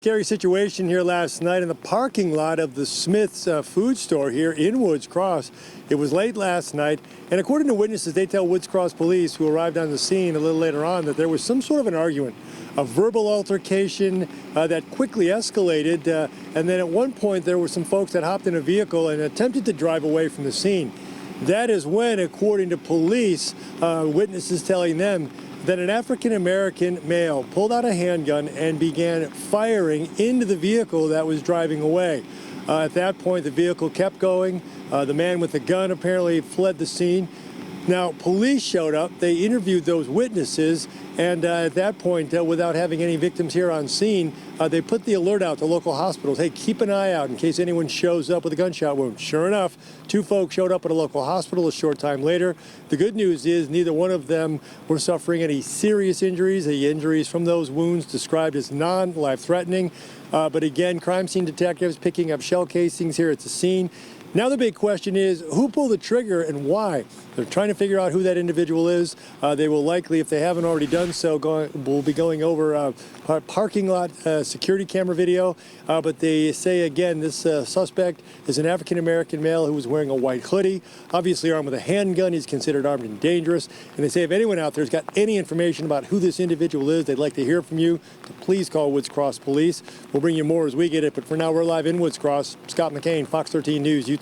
Scary situation here last night in the parking lot of the Smith's food store here in Woods Cross. It was late last night, and according to witnesses, they tell Woods Cross police, who arrived on the scene a little later on, that there was some sort of an argument, a verbal altercation that quickly escalated, and then at one point there were some folks that hopped in a vehicle and attempted to drive away from the scene. That is when, according to police, witnesses telling them that an African-American male pulled out a handgun and began firing into the vehicle that was driving away. At that point, the vehicle kept going. The man with the gun apparently fled the scene. Now, police showed up. They interviewed those witnesses, and at that point, without having any victims here on scene, they put the alert out to local hospitals. Hey, keep an eye out in case anyone shows up with a gunshot wound. Sure enough, two folks showed up at a local hospital a short time later. The good news is neither one of them were suffering any serious injuries. The injuries from those wounds described as non-life-threatening. But again, crime scene detectives picking up shell casings here at the scene. Now the big question is, who pulled the trigger and why? They're trying to figure out who that individual is. They will likely, if they haven't already done so, will be going over parking lot security camera video. But they say, again, this suspect is an African-American male who was wearing a white hoodie, obviously armed with a handgun. He's considered armed and dangerous. And they say if anyone out there has got any information about who this individual is, they'd like to hear from you, to please call Woods Cross Police. We'll bring you more as we get it. But for now, we're live in Woods Cross. Scott McCain, Fox 13 News, Utah.